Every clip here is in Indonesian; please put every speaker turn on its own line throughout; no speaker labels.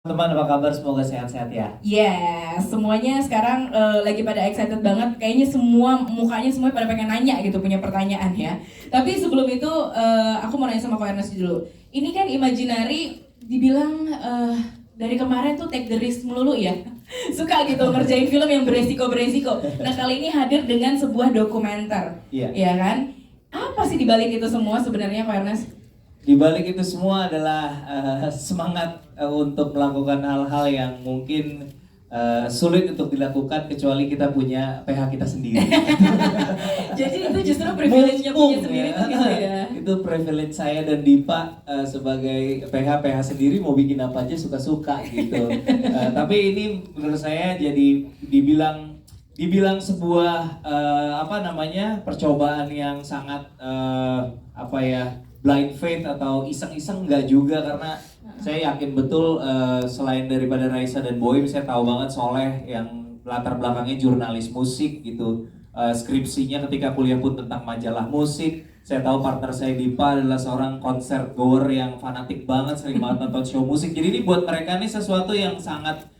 Teman, apa kabar? Semoga sehat-sehat ya.
Semuanya sekarang lagi pada excited banget. Kayaknya semua mukanya semua pada pengen nanya gitu, punya pertanyaan ya. Tapi sebelum itu aku mau nanya sama Ko Ernest dulu. Ini kan Imaginary dibilang dari kemarin tuh take the risk melulu ya. Suka gitu ngerjain film yang beresiko-beresiko. Nah kali ini hadir dengan sebuah dokumenter,
Iya.
ya kan? Apa sih dibalik itu semua sebenarnya Ko Ernest?
Di balik itu semua adalah semangat untuk melakukan hal-hal yang mungkin sulit untuk dilakukan kecuali kita punya PH kita sendiri.
Jadi itu justru privilege-nya punya sendiri tuh gitu ya.
Itu privilege saya dan Dipa sebagai PH sendiri mau bikin apa aja suka-suka gitu. Tapi ini menurut saya jadi dibilang sebuah percobaan yang sangat blind faith atau iseng-iseng enggak juga, karena saya yakin betul selain daripada Raisa dan Boim, saya tahu banget Soleh yang latar belakangnya jurnalis musik gitu. Skripsinya ketika kuliah pun tentang majalah musik. Saya tahu partner saya Dipa adalah seorang concert goer yang fanatik banget, sering banget nonton show musik. Jadi ini buat mereka nih sesuatu yang sangat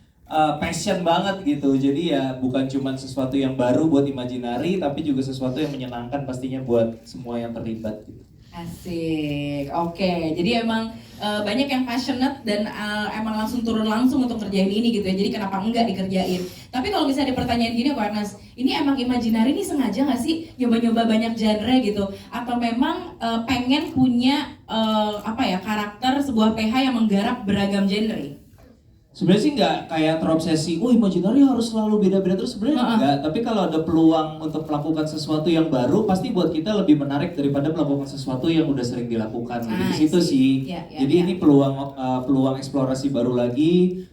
passion banget gitu. Jadi ya bukan cuma sesuatu yang baru buat Imaginary, tapi juga sesuatu yang menyenangkan pastinya buat semua yang terlibat gitu.
Asik, oke. Jadi emang banyak yang passionate dan emang langsung turun langsung untuk kerjain ini gitu ya. Jadi kenapa enggak dikerjain? Tapi kalau misalnya ada pertanyaan gini, Ko Ernest, ini emang Imaginary ini sengaja nggak sih nyoba-nyoba banyak genre gitu? Atau memang pengen punya karakter sebuah PH yang menggarap beragam genre?
Sebenarnya sih nggak kayak terobsesi, Imaginary harus selalu beda-beda terus, sebenarnya enggak. Tapi kalau ada peluang untuk melakukan sesuatu yang baru, pasti buat kita lebih menarik daripada melakukan sesuatu yang udah sering dilakukan. Jadi di situ sih. Jadi ini peluang eksplorasi baru lagi.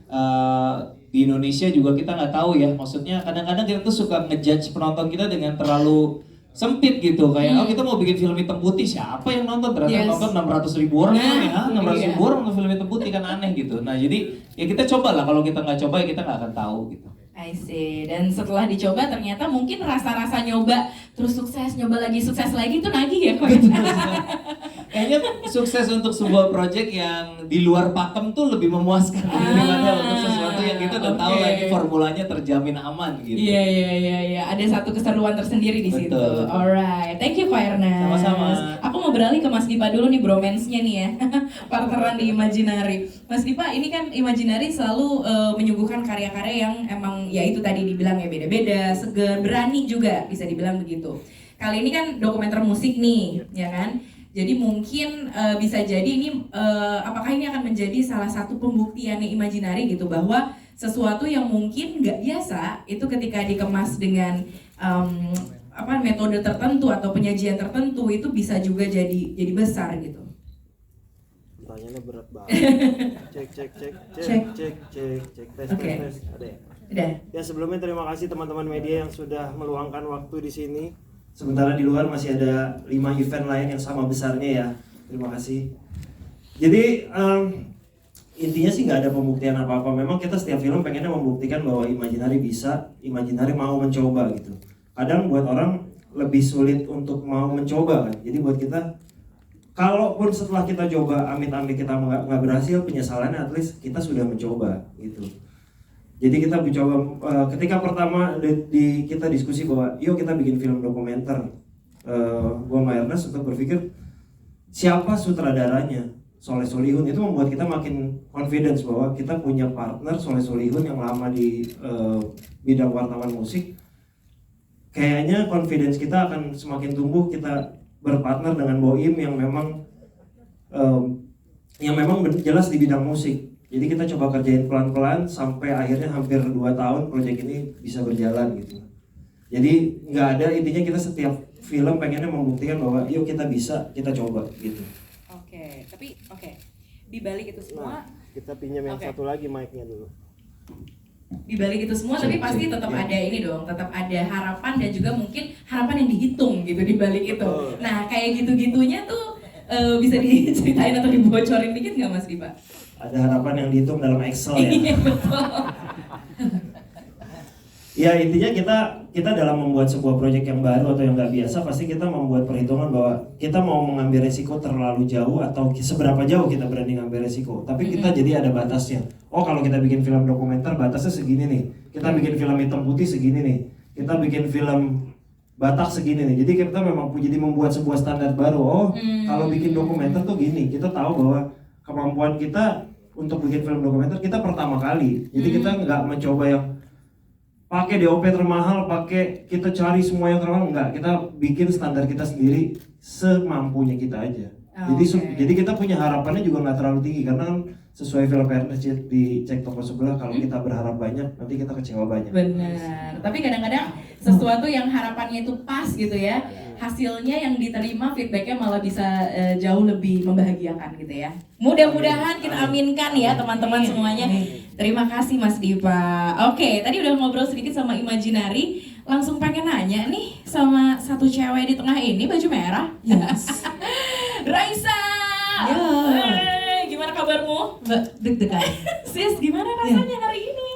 Di Indonesia juga kita nggak tahu ya. Maksudnya kadang-kadang kita tuh suka ngejudge penonton kita dengan terlalu sempit gitu, kayak kita mau bikin film hitam putih, siapa yang nonton? Ternyata nonton 600.000 orang ya, 600.000 orang nonton film hitam putih, kan aneh gitu. Nah jadi ya kita coba lah, kalau kita nggak coba ya kita nggak akan tahu gitu.
I see. Dan setelah dicoba ternyata mungkin rasa-rasa nyoba terus sukses, nyoba lagi sukses lagi itu nagih ya Ko?
Kayaknya sukses untuk sebuah project yang di luar pakem tuh lebih memuaskan daripada untuk sesuatu yang kita udah tahu lagi formulanya terjamin aman gitu.
Iya. Ada satu keseruan tersendiri di situ.
Betul.
Alright, thank you Ko Ernest.
Sama-sama.
Aku mau beralih ke Mas Dipa dulu nih, bromance-nya nih ya. Partneran di Imaginary. Mas Dipa, ini kan Imaginary selalu menyuguhkan karya-karya yang emang ya itu tadi dibilang ya beda-beda, segar, berani juga bisa dibilang begitu. Kali ini kan dokumenter musik nih, ya kan? Jadi mungkin bisa jadi ini apakah ini akan menjadi salah satu pembuktiannya Imaginary gitu, bahwa sesuatu yang mungkin nggak biasa itu ketika dikemas dengan metode tertentu atau penyajian tertentu itu bisa juga jadi besar gitu.
Pertanyaannya berat banget. Cek tes. Ada ya?
Udah.
Ya sebelumnya terima kasih teman-teman media yang sudah meluangkan waktu di sini. Sementara di luar masih ada 5 event lain yang sama besarnya ya. Terima kasih. Jadi intinya sih nggak ada pembuktian apa-apa. Memang kita setiap film pengennya membuktikan bahwa Imaginary bisa, Imaginary mau mencoba gitu. Kadang buat orang lebih sulit untuk mau mencoba kan. Jadi buat kita, kalaupun setelah kita coba amit-amit kita nggak berhasil, penyesalannya at least kita sudah mencoba gitu. Jadi kita mencoba ketika pertama kita diskusi bahwa yuk kita bikin film dokumenter, gua sama Ernest untuk berpikir siapa sutradaranya. Soleh Solihun itu membuat kita makin confidence bahwa kita punya partner Soleh Solihun yang lama di bidang wartawan musik. Kayaknya confidence kita akan semakin tumbuh, kita berpartner dengan Boim yang memang jelas di bidang musik. Jadi kita coba kerjain pelan-pelan sampai akhirnya hampir 2 tahun proyek ini bisa berjalan gitu. Jadi nggak ada, intinya kita setiap film pengennya membuktikan bahwa yuk kita bisa, kita coba gitu.
Tapi di balik itu semua
kita pinjam yang satu lagi mic-nya dulu.
Di balik itu semua tapi pasti tetap ada ini dong, tetap ada harapan dan juga mungkin harapan yang dihitung gitu di balik itu. Nah kayak gitu-gitunya tuh bisa diceritain atau dibocorin dikit nggak Mas Dipa?
Ada harapan yang dihitung dalam Excel ya.
Iya betul.
Ya intinya kita kita dalam membuat sebuah proyek yang baru atau yang nggak biasa, pasti kita membuat perhitungan bahwa kita mau mengambil resiko terlalu jauh atau seberapa jauh kita berani ngambil resiko. Tapi kita jadi ada batasnya. Oh, kalau kita bikin film dokumenter batasnya segini nih. Kita bikin film hitam putih segini nih. Kita bikin film Batak segini nih. Jadi kita memang jadi membuat sebuah standar baru. Oh, kalau bikin dokumenter tuh gini. Kita tahu bahwa kemampuan kita untuk bikin film dokumenter kita pertama kali. Jadi kita nggak mencoba yang pakai DOP termahal, pakai kita cari semua yang termahal, enggak. Kita bikin standar kita sendiri semampunya kita aja. Jadi kita punya harapannya juga nggak terlalu tinggi karena kan sesuai film Ernest di Cek Toko Sebelah, kalau kita berharap banyak nanti kita kecewa banyak.
Benar. Tapi kadang-kadang sesuatu yang harapannya itu pas gitu ya, hasilnya yang diterima feedbacknya malah bisa jauh lebih membahagiakan gitu ya. Mudah-mudahan kita aminkan ya teman-teman semuanya. Terima kasih Mas Dipa. Oke, tadi udah ngobrol sedikit sama Imaginary, langsung pengen nanya nih sama satu cewek di tengah ini baju merah.
Yes.
Raisa.
Ya.
Gimana kabarmu?
Deg-degan.
Sis, gimana rasanya hari ini?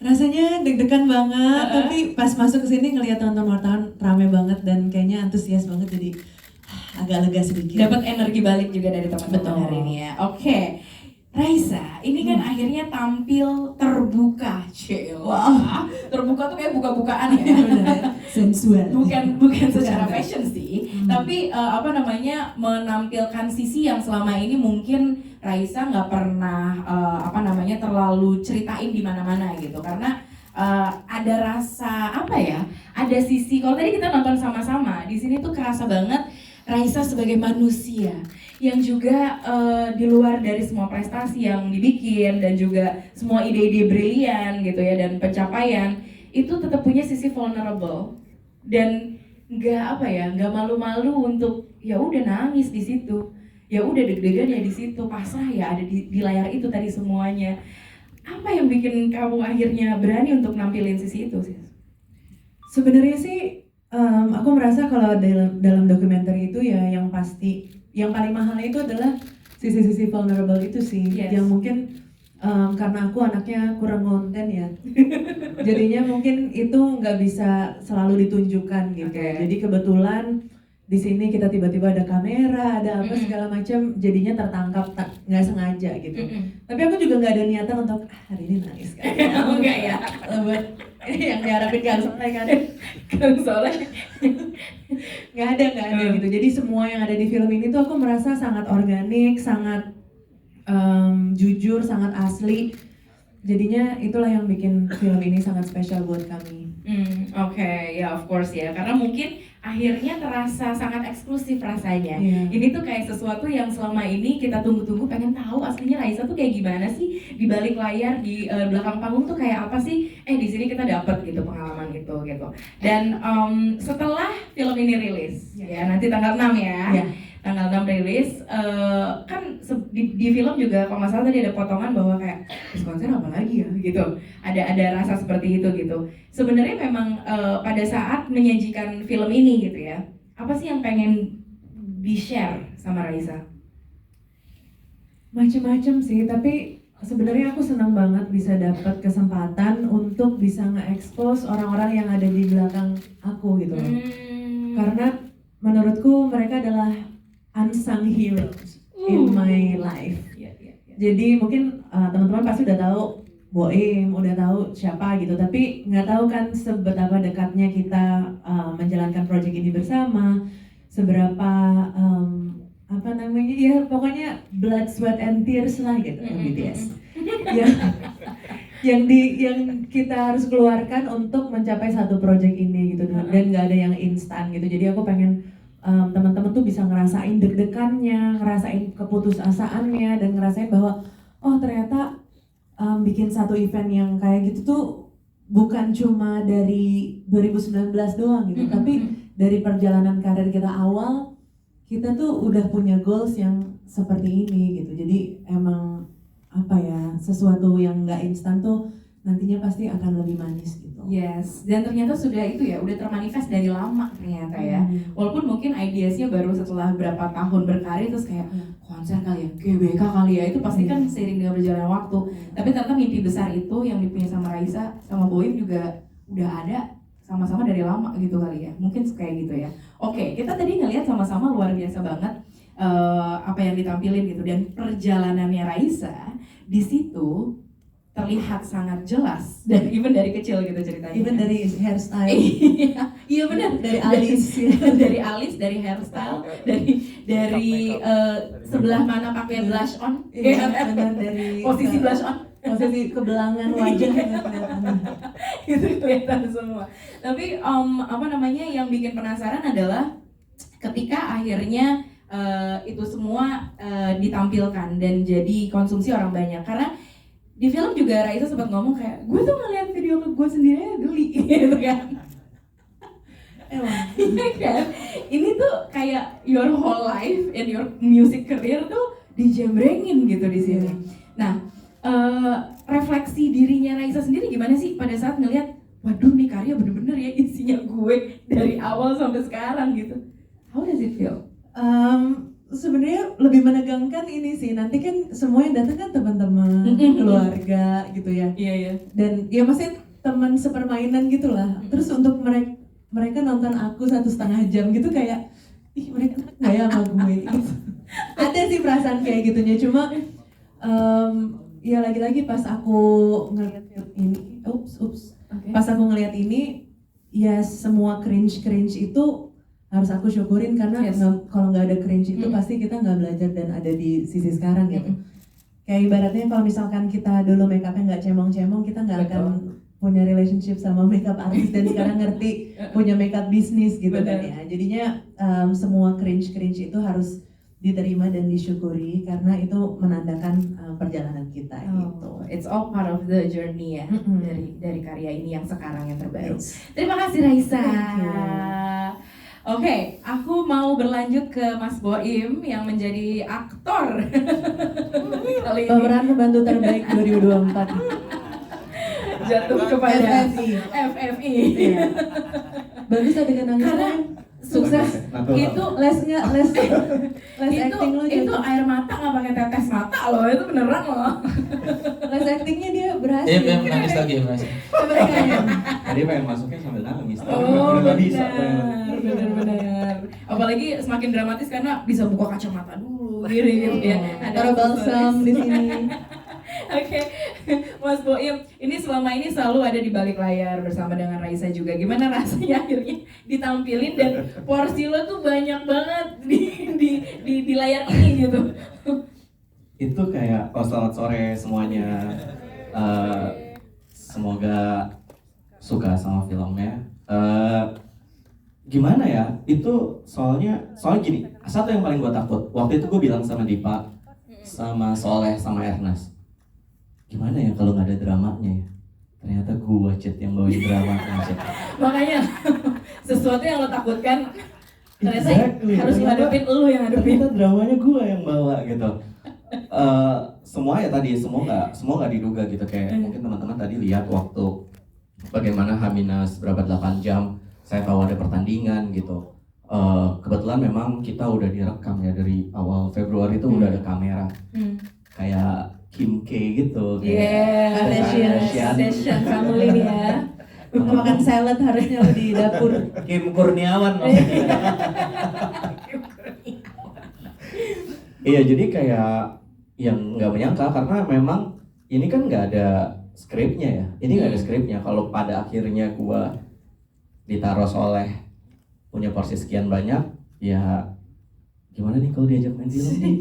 Rasanya deg-degan banget, tapi pas masuk ke sini ngelihat teman-teman wartawan rame banget dan kayaknya antusias banget, jadi agak lega sedikit.
Dapat energi balik juga dari teman-teman
Betul.
hari ini ya. Oke. Raisa, ini kan akhirnya tampil terbuka, Cil. Wah, terbuka tuh kayak buka-bukaan ya.
Sensual.
Bukan secara
Bukan.
fashion sih, tapi menampilkan sisi yang selama ini mungkin Raisa nggak pernah terlalu ceritain di mana-mana gitu, karena ada rasa ada sisi, kalau tadi kita nonton sama-sama di sini tuh kerasa banget Raisa sebagai manusia yang juga di luar dari semua prestasi yang dibikin dan juga semua ide-ide brilian gitu ya dan pencapaian, itu tetap punya sisi vulnerable dan nggak malu-malu untuk ya udah nangis di situ, ya udah deg-degan ya di situ, pasrah ya ada di layar itu tadi semuanya. Apa yang bikin kamu akhirnya berani untuk nampilin sisi itu sih?
Sebenarnya sih aku merasa kalau dalam dokumenter itu ya yang pasti yang paling mahal itu adalah sisi-sisi vulnerable itu sih.
Yes.
Yang mungkin karena aku anaknya kurang konten ya, jadinya mungkin itu nggak bisa selalu ditunjukkan gitu.
Okay.
Jadi kebetulan di sini kita tiba-tiba ada kamera, ada apa segala macam, jadinya tertangkap nggak sengaja gitu. Tapi aku juga nggak ada niatan untuk hari ini nangis kan.
Enggak ya.
Buat yang diharapin kan Soleh kan.
Kang Soleh.
Nggak ada gitu. Jadi semua yang ada di film ini tuh aku merasa sangat organik, sangat jujur, sangat asli. Jadinya itulah yang bikin film ini sangat spesial buat kami.
Oke, ya of course ya, karena mungkin akhirnya terasa sangat eksklusif rasanya.
Iya.
Ini tuh kayak sesuatu yang selama ini kita tunggu-tunggu, pengen tahu aslinya Raisa tuh kayak gimana sih di balik layar, di belakang panggung tuh kayak apa sih? Di sini kita dapat gitu pengalaman gitu. Dan setelah film ini rilis, ya nanti tanggal 6 ya.
Iya.
Tanggal 6 rilis, kan di film juga kalau nggak salah tadi ada potongan bahwa kayak konser apa lagi ya gitu, ada rasa seperti itu gitu. Sebenarnya memang pada saat menyajikan film ini gitu ya, apa sih yang pengen di-share sama Raisa?
Macem-macem sih, tapi sebenarnya aku senang banget bisa dapat kesempatan untuk bisa nge-expose orang-orang yang ada di belakang aku gitu loh. Karena menurutku mereka adalah unsung heroes in my life. Jadi mungkin teman-teman pasti udah tahu Boim, udah tahu siapa gitu, tapi nggak tahu kan seberapa dekatnya kita menjalankan proyek ini bersama, seberapa ya pokoknya blood, sweat and tears lah gitu BTS. yang kita harus keluarkan untuk mencapai satu proyek ini gitu, dan nggak ada yang instan gitu. Jadi aku pengen teman-teman tuh bisa ngerasain deg-degannya, ngerasain keputusasaannya, dan ngerasain bahwa oh ternyata bikin satu event yang kayak gitu tuh bukan cuma dari 2019 doang gitu, tapi dari perjalanan karir kita awal, kita tuh udah punya goals yang seperti ini gitu. Jadi emang sesuatu yang nggak instan tuh nantinya pasti akan lebih manis gitu.
Yes, dan ternyata sudah udah termanifest dari lama ternyata ya. Walaupun mungkin ideasnya baru setelah berapa tahun berkarir, terus kayak konser kali ya, GBK kali ya, itu pasti kan seiring dengan berjalannya waktu. Tapi ternyata mimpi besar itu yang dipunya sama Raisa, sama Boim juga udah ada sama-sama dari lama gitu kali ya, mungkin kayak gitu ya. Oke, kita tadi ngelihat sama-sama luar biasa banget apa yang ditampilin gitu, dan perjalanannya Raisa di situ terlihat sangat jelas, dan even dari kecil gitu ceritanya.
Even dari hairstyle,
Iya benar,
dari alis,
dari alis, dari hairstyle, dari sebelah mana pakai blush on,
iya, benar, dari
posisi blush on,
posisi kebelangan wajah kelihatan.
itu kelihatan semua. Tapi apa namanya, yang bikin penasaran adalah ketika akhirnya itu semua ditampilkan dan jadi konsumsi orang banyak. Karena di film juga Raisa sempat ngomong kayak, gue tuh ngeliat video ke gue sendiri aja geli gitu kan.
Emang.
Kan? Ini tuh kayak your whole life and your music career tuh dijembrengin gitu di sini. Nah, refleksi dirinya Raisa sendiri gimana sih pada saat ngelihat, waduh nih karya bener-bener ya isinya gue dari awal sampai sekarang gitu. How does it feel?
Sebenarnya lebih menegangkan ini sih, nanti kan semua yang datang kan teman-teman, keluarga gitu ya.
Iya.
Dan ya maksudnya teman sepermainan gitulah. Terus untuk mereka nonton aku 1,5 jam gitu kayak, ih mereka nggak ya sama gue gitu. Ada sih perasaan kayak gitunya, cuma ya lagi-lagi pas aku ngeliat ini, pas aku ngeliat ini, ya semua cringe itu harus aku syukurin, karena kalau nggak ada cringe itu pasti kita nggak belajar dan ada di sisi sekarang gitu. Kayak ibaratnya kalau misalkan kita dulu make upnya nggak cemong-cemong, kita nggak akan punya relationship sama makeup artist, dan sekarang ngerti punya makeup bisnis gitu kan ya. Jadinya semua cringe itu harus diterima dan disyukuri, karena itu menandakan perjalanan kita gitu.
It's all part of the journey ya, dari karya ini yang sekarang yang terbaru. Terima kasih Raisa. Oke, aku mau berlanjut ke Mas Boim yang menjadi aktor kali ini.
Pemeran pembantu terbaik 2024.
Jatuh kepada
FFI. Iya. Bagus dengan nangis.
Karena sukses itu
les acting lo
itu
juga.
air mata nggak pakai tetes mata loh, itu beneran loh.
Les actingnya dia berhasil.
Iya, nangis lagi nangis.
Tadi pengen masuknya sambil nangis.
Oh,
Nggak bisa.
benar. Apalagi semakin dramatis karena bisa buka kacamata dulu, gitu ya.
Taruh balsam di sini.
Oke, Mas Boim, ini selama ini selalu ada di balik layar bersama dengan Raisa juga. Gimana rasanya akhirnya ditampilin dan porsi lo tuh banyak banget di layar ini gitu?
Itu kayak, selamat sore semuanya. Semoga suka sama filmnya. Gimana ya? Itu soalnya gini. Satu yang paling gue takut. Waktu itu gue bilang sama Dipa, sama Soleh, sama Ernest, gimana ya kalau nggak ada dramanya ya? Ternyata gue Cit yang bawain dramanya Cit.
Makanya sesuatu yang lo takutkan ternyata harus
Ternyata
ngadepin lo yang ngadepin.
Ternyata dramanya gue yang bawa gitu. Semua ya tadi, semua nggak diduga gitu. Kayak mungkin teman-teman tadi lihat waktu bagaimana H- berapa 8 jam saya tahu ada pertandingan gitu. Kebetulan memang kita udah direkam ya dari awal Februari itu udah ada kamera. Kayak Kim K gitu.
Kardashian family nih ya.
Makan salad harusnya lo di dapur.
Kim Kurniawan maksudnya.
Iya, jadi kayak yang nggak menyangka, karena memang ini kan nggak ada skripnya ya. Ini nggak ada skripnya. Kalau pada akhirnya gua ditaruh Soleh punya porsi sekian banyak, ya gimana nih kalau diajak main film nih?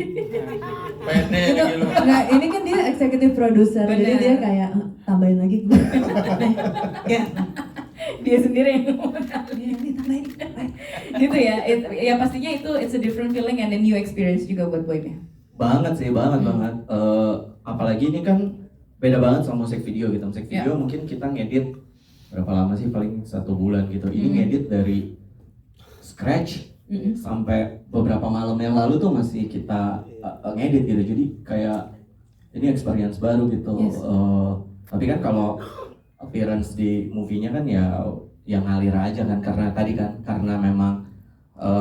Pede gitu.
Nah ini kan dia executive producer, jadi dia kayak tambahin lagi gue. Ya,
Dia sendiri yang
ini tambahin.
gitu ya. Ya pastinya itu it's a different feeling and a new experience juga buat Boim ya.
Banget sih, banget. Apalagi ini kan beda banget sama musik video gitu. Musik video mungkin kita ngedit berapa lama sih, paling 1 bulan gitu. Ini ngedit dari scratch sampai beberapa malam yang lalu tuh masih kita ngedit gitu. Jadi kayak ini experience baru gitu. Tapi kan kalau appearance di movie-nya kan ya yang ngalir aja kan, karena memang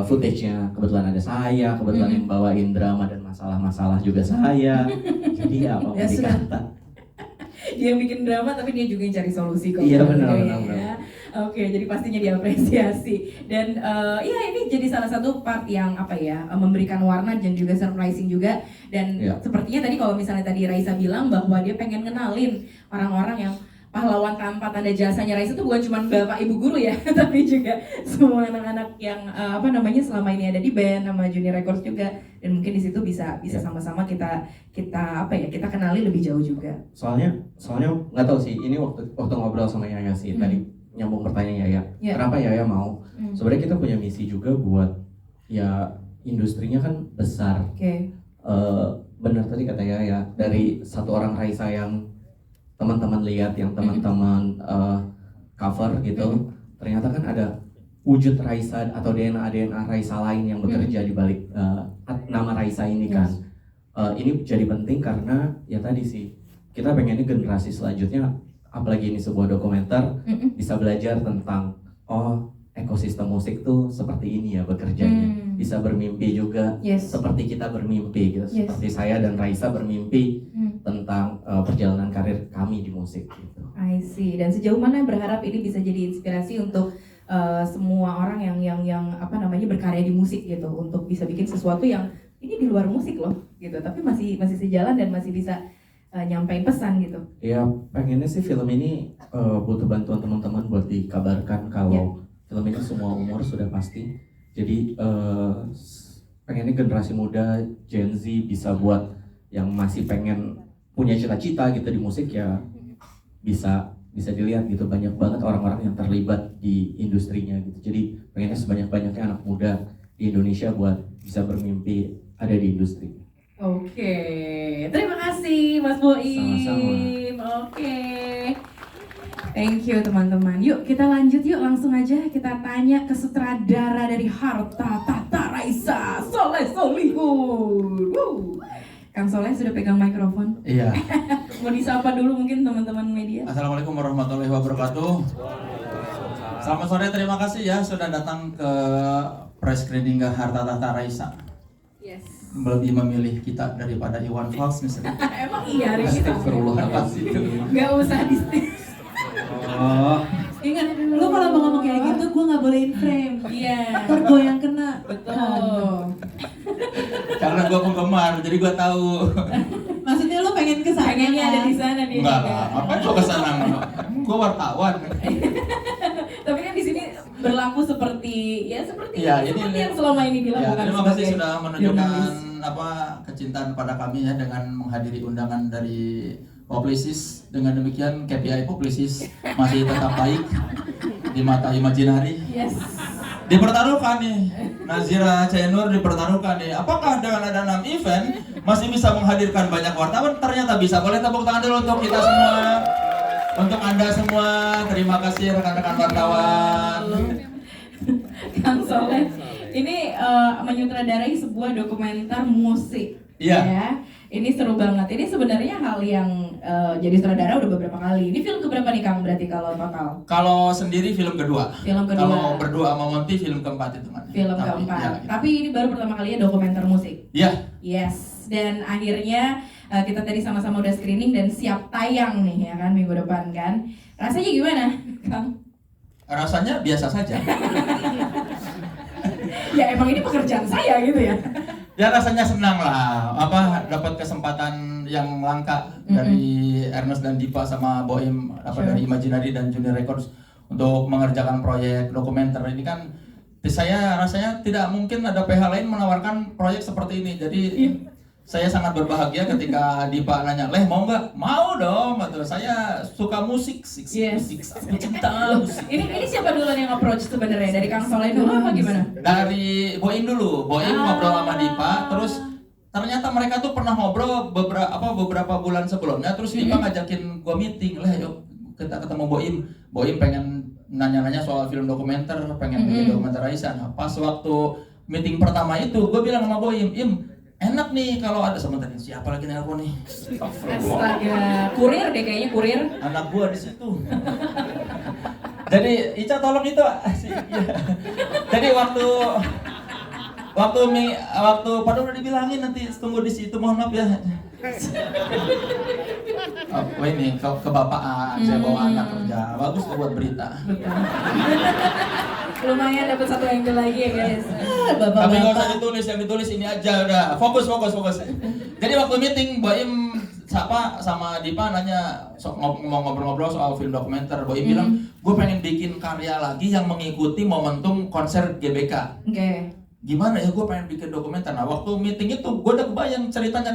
footage-nya kebetulan ada saya, kebetulan yang bawain drama dan masalah-masalah juga saya. Jadi ya apa mau dikata.
Dia yang bikin drama tapi dia juga yang cari solusi kok.
Iya, benar.
Oke, jadi pastinya diapresiasi. Dan ya ini jadi salah satu part yang apa ya, memberikan warna dan juga surprising juga. Dan
Iya.
sepertinya tadi kalau misalnya tadi Raisa bilang bahwa dia pengen ngenalin orang-orang yang pahlawan tanpa tanda jasanya Raisa itu bukan cuma bapak ibu guru ya, tapi juga semua anak-anak yang apa namanya selama ini ada di band sama Junior Records juga. Dan mungkin di situ bisa sama-sama kita apa ya, kita kenali lebih jauh juga.
Soalnya nggak tahu sih, ini waktu ngobrol sama Yaya sih tadi nyambung pertanyaan Yaya.
Ya.
Kenapa Yaya mau? Sebenarnya kita punya misi juga buat ya industrinya kan besar.
Oke.
Benar tadi kata Yaya, dari satu orang Raisa yang teman-teman lihat, yang teman-teman cover gitu, ternyata kan ada wujud Raisa atau DNA Raisa lain yang bekerja di balik nama Raisa ini kan. Ini jadi penting karena ya tadi sih, kita pengennya generasi selanjutnya, apalagi ini sebuah dokumenter, bisa belajar tentang ekosistem musik tuh seperti ini ya bekerjanya. Bisa bermimpi juga seperti kita bermimpi gitu. Seperti saya dan Raisa bermimpi tentang perjalanan karir kami di musik gitu.
I see. Dan sejauh mana berharap ini bisa jadi inspirasi untuk semua orang yang apa namanya berkarya di musik gitu, untuk bisa bikin sesuatu yang ini di luar musik loh gitu, tapi masih sejalan dan masih bisa nyampein pesan gitu.
Ya pengennya sih film ini butuh bantuan teman-teman buat dikabarkan kalau film ini semua umur sudah pasti. Jadi pengennya generasi muda Gen Z bisa buat yang masih pengen punya cita-cita gitu di musik ya bisa dilihat gitu, banyak banget orang-orang yang terlibat di industrinya gitu. Jadi pengennya sebanyak-banyaknya anak muda di Indonesia buat bisa bermimpi ada di industri.
Oke, terima kasih Mas Boim.
Sama-sama.
Oke, thank you teman-teman. Yuk kita lanjut yuk, langsung aja kita tanya ke sutradara dari Harta Tahta Raisa, Soleh Solihun. Kang Soleh sudah pegang mikrofon.
Iya.
Mau disapa dulu mungkin teman-teman media.
Assalamualaikum warahmatullahi wabarakatuh. Selamat sore, terima kasih ya sudah datang ke press screening Harta Tahta Raisa.
Yes.
Lebih memilih kita daripada Iwan Fals misalnya.
Emang iya hari kita.
Astagfirullahaladzim.
Gak usah di Ingat,
Lu kalau mau ngomong kayak gitu, gue nggak bolehin frame.
Iya.
Ntar gue yang kena.
Betul.
Karena gue penggemar, jadi gue tahu.
Maksudnya lu pengen kesana?
Pengennya ada di sana dia.
Enggak lah, ngapain gue kesana? Gue wartawan.
Tapi kan di sini berlaku seperti
Ya, ini
yang selama ini dilakukan.
ya, terima kasih
sebagai
sudah menunjukkan
jurnalis.
kecintaan pada kami ya dengan menghadiri undangan dari Publicis. Dengan demikian KPI Publicis masih tetap baik di mata Imaginary.
Yes.
Dipertaruhkan nih, Nazira Cainur dipertaruhkan nih. Apakah dengan ada 6 event masih bisa menghadirkan banyak wartawan? Ternyata bisa. Boleh tepuk tangan dulu untuk kita semua. Untuk Anda semua, terima kasih rekan-rekan wartawan.
Kang Soleh, ini menyutradarai sebuah dokumenter musik.
Iya.
Ya. Ini seru banget. Ini sebenarnya hal yang jadi sutradara udah beberapa kali. Ini film keberapa nih Kang berarti kalau total?
Kalau sendiri film kedua.
Film kedua.
Kalau berdua sama Monty film keempat itu kan.
Film keempat.
Ya,
Tapi ini baru pertama kalinya dokumenter musik.
Iya.
Yes. Dan akhirnya kita tadi sama-sama udah screening dan siap tayang nih ya kan minggu depan kan. Rasanya gimana, Kang?
Rasanya biasa saja.
Ya emang ini pekerjaan saya gitu ya.
Ya rasanya senang lah, dapat kesempatan yang langka dari Ernest dan Dipa sama Boim dari Imaginary dan Junior Records untuk mengerjakan proyek dokumenter ini kan. Saya rasanya tidak mungkin ada PH lain menawarkan proyek seperti ini. Jadi saya sangat berbahagia ketika Dipa nanya, "Leh mau nggak?" "Mau dong," gitu. "Saya suka musik, musik, aku cinta musik."
Ini siapa duluan yang approach sebenarnya? Dari Kang Soleh dulu apa gimana?
Dari Boim dulu. Boim ngobrol sama Dipa, terus ternyata mereka tuh pernah ngobrol beberapa bulan sebelumnya, terus Dipa ngajakin gua meeting, "Leh yuk kita ketemu Boim. Boim pengen nanya-nanya soal film dokumenter, pengen bikin dokumenter Raisa." Nah, pas waktu meeting pertama itu, gua bilang sama Boim, enak nih kalau ada sebentar, siapa lagi nelpon nih?
Astaga, kurir deh kayaknya kurir.
Anak gua di situ. Jadi Ica tolong itu. Ya. Jadi waktu pada udah dibilangin nanti tunggu di situ, mohon maaf ya. ini kebapaan, saya bawa anak kerja, bagus tuh buat berita.
Lumayan dapat satu angle lagi ya guys.
Tapi nggak usah ditulis, yang ditulis ini aja udah. Fokus. Jadi waktu meeting Boim sama Dipa nanya mau ngobrol-ngobrol soal film dokumenter. Boim bilang, gue pengen bikin karya lagi yang mengikuti momentum konser GBK.
Oke.
Gimana ya, gue pengen bikin dokumenter. Nah waktu meeting itu gue udah kebayang ceritanya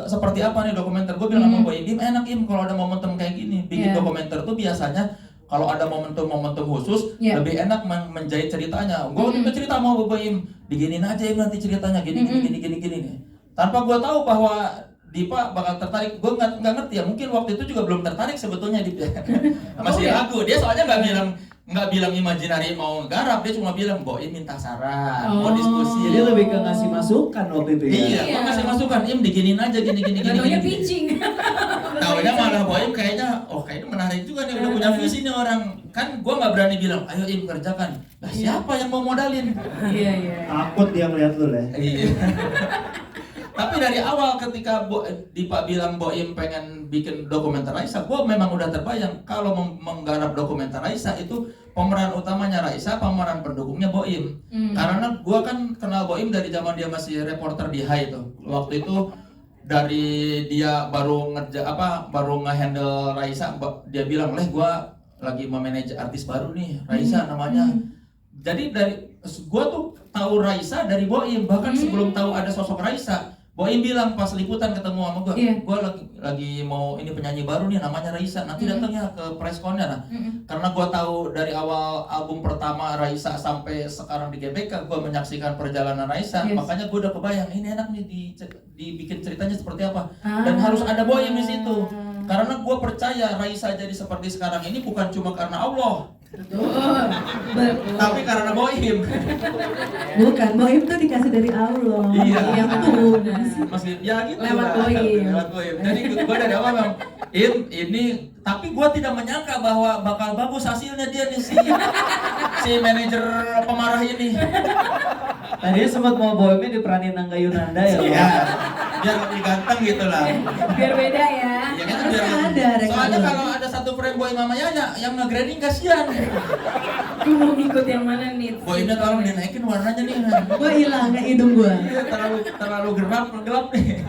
seperti apa nih dokumenter. Gue bilang sama Boim, enak kalau ada momentum kayak gini. Bikin dokumenter tuh biasanya kalau ada momentum-momentum khusus lebih enak menjahit ceritanya. Gue waktu itu cerita sama Boim, diginin aja nanti ceritanya gini nih. Tanpa gue tahu bahwa Dipa bakal tertarik. Gue nggak ngerti ya, mungkin waktu itu juga belum tertarik sebetulnya Dipa. Masih ragu. Dia soalnya nggak bilang Imaginary mau garap, dia cuma bilang Boim minta saran, mau diskusi.
Jadi lebih ke ngasih masukan waktu itu ya.
Iya, gue ngasih masukan, diginin aja gini.
Taunya pitching.
Taunya malah Boim kayaknya menarik juga nih, udah punya visi nih orang. Kan gue nggak berani bilang, ayo kerjakan. Lah siapa yang mau modalin?
Iya.
Takut dia melihat lu ya.
Iya. Tapi dari awal ketika Dipa bilang Boim pengen bikin dokumenter Raisa, gue memang udah terbayang kalau menggarap dokumenter Raisa itu pemeran utamanya Raisa, pemeran pendukungnya Boim. Karena gue kan kenal Boim dari zaman dia masih reporter di Hai itu. Waktu itu dari dia baru nge-handle Raisa, dia bilang, gue lagi memanage artis baru nih, Raisa namanya. Jadi gue tuh tahu Raisa dari Boim, bahkan sebelum tahu ada sosok Raisa. Boim bilang pas liputan ketemu sama gue, gue lagi mau ini penyanyi baru nih namanya Raisa, nanti datang ya ke press con-nya. Nah, karena gue tahu dari awal album pertama Raisa sampai sekarang di GBK, gue menyaksikan perjalanan Raisa, makanya gue udah kebayang ini enak nih dibikin ceritanya seperti apa, dan harus ada Boim di situ. Karena gue percaya Raisa jadi seperti sekarang ini bukan cuma karena Allah, tapi karena Boim.
Bukan, Boim tuh dikasih dari Allah.
Iya.
Yang tuh.
Masih ya gitu.
Lewat Boim.
Jadi gue dari awal memang ini, tapi gue tidak menyangka bahwa bakal bagus hasilnya dia nih si manajer pemarah ini.
Tadinya sempat mau Boimnya diperanin Angga Yunanda ya.
Iya. Biar lebih ganteng gitu lah.
Biar beda ya.
Ya kan
Harus
biar.
ada,
Soalnya kalau ada satu frame Boim sama Yaya yang nge-grading kasihan.
Gue mau ngikut yang mana nih?
Boimnya tolong dinaikin warnanya nih.
Gua hilang kayak hidung gua.
Iya, terlalu gelap nih.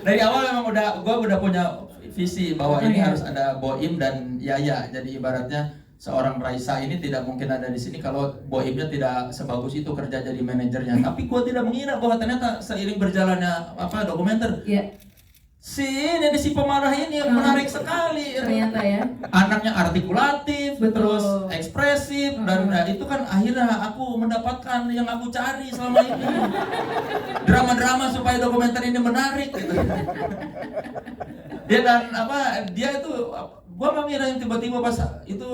Dari awal memang gue udah punya visi bahwa ini harus ada Boim dan Yaya. Jadi ibaratnya seorang Raisa ini tidak mungkin ada di sini kalau Boimnya tidak sebagus itu kerja jadi manajernya. Tapi gue tidak mengira bahwa ternyata seiring berjalannya dokumenter, si pemarah ini menarik sekali.
Ternyata ya.
Anaknya artikulatif,
Betul.
terus ekspresif, dan itu kan akhirnya aku mendapatkan yang aku cari selama ini. Drama-drama supaya dokumenter ini menarik gitu. Dia itu gua nggak ngira yang tiba-tiba pas itu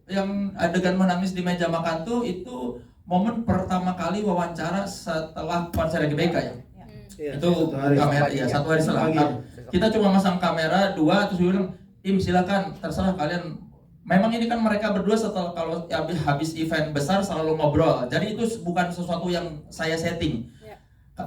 yang adegan menangis di meja makan tuh itu momen pertama kali wawancara setelah konser GBK ya. Itu kamera satu hari setelah. Kita cuma masang kamera 2 terus bilang, silakan terserah kalian. Memang ini kan mereka berdua setelah kalau habis event besar selalu ngobrol. Jadi itu bukan sesuatu yang saya setting.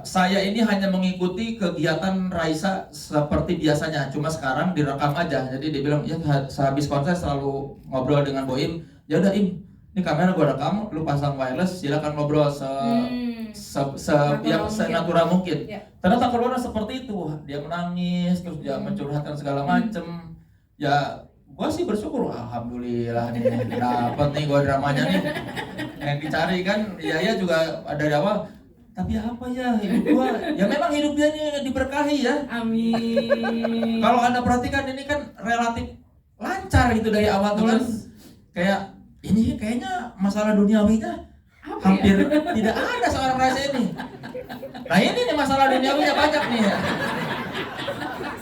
Saya ini hanya mengikuti kegiatan Raisa seperti biasanya, cuma sekarang direkam aja. Jadi dia bilang, ya sehabis konser selalu ngobrol dengan Boim. Ya udah ini kamera gua rekam, lu pasang wireless, silakan ngobrol senatural mungkin. Ternyata keluarnya seperti itu, dia menangis, terus dia mencurhatkan segala macem. Ya gua sih bersyukur, alhamdulillah nih dapat nih gua dramanya nih yang dicari kan. Ya juga dari awal. Tapi apa ya hidup gua? Ya memang hidup dia ini diberkahi ya.
Amin.
Kalau Anda perhatikan ini kan relatif lancar gitu dari awal tuh kan. Kayak ini kayaknya masalah duniawinya hampir tidak ada seorang Raisa ini. Nah ini nih masalah duniawinya banyak nih ya.